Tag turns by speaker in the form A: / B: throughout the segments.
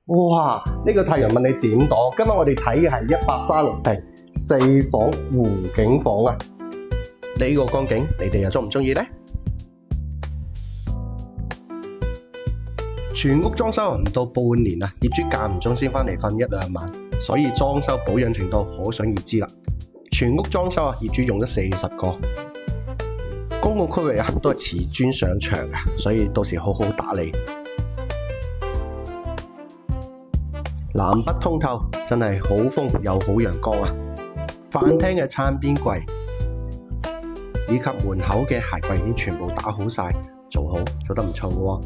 A: 哇！呢個太陽問你點擋？今日我哋睇嘅係136平4房湖景房啊！呢個光景你哋又中唔中意呢？全屋裝修唔到半年啊，業主間唔中先返嚟瞓1-2晚，所以裝修保養程度可想而知啦。全屋裝修啊，業主用咗40個，公共區域啊都係瓷磚上牆嘅，所以到時好好打理。南北通透，真係好風又好陽光啊！飯廳嘅餐邊櫃以及門口嘅鞋櫃已經全部打好晒，做得唔錯嘅喎。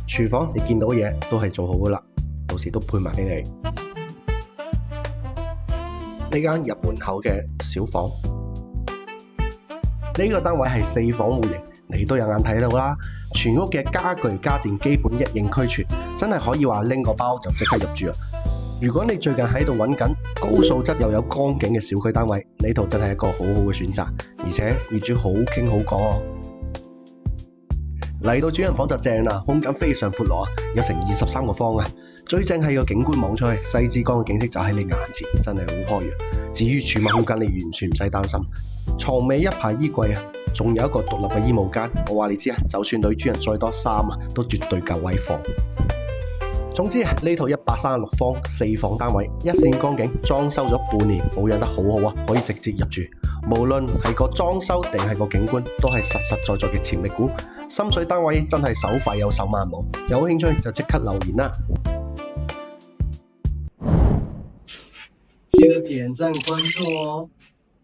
A: 廚房你見到嘅嘢都係做好噶啦，到時都配埋俾你。呢間入門口嘅小房，呢個單位係4房戶型，你都有眼睇到啦。全屋嘅家具家電基本一應俱全，真係可以話拎個包就即刻入住啊！如果你最近喺度揾緊高素質又有光景嘅小區單位，呢度真係一個好好嘅選擇，而且業主好傾好講。嚟到主人房就正啦，空間非常闊落啊，有成23個方啊！最正係個景觀望出去，西之江嘅景色就喺你眼前，真係好開揚。至於儲物空間，你完全唔使擔心，床尾一排衣櫃啊，仲有一個獨立嘅衣帽間。我話你知啊，就算女主人再多衫啊，都絕對夠位放。總之啊，呢套136方4房單位，一線光景，裝修咗半年，保養得好好啊，可以直接入住。無論係個裝修定係個景觀，都係實實在在嘅潛力股。心水單位真係手快有手慢冇，有興趣就即刻留言啦！
B: 記得點讚關注哦。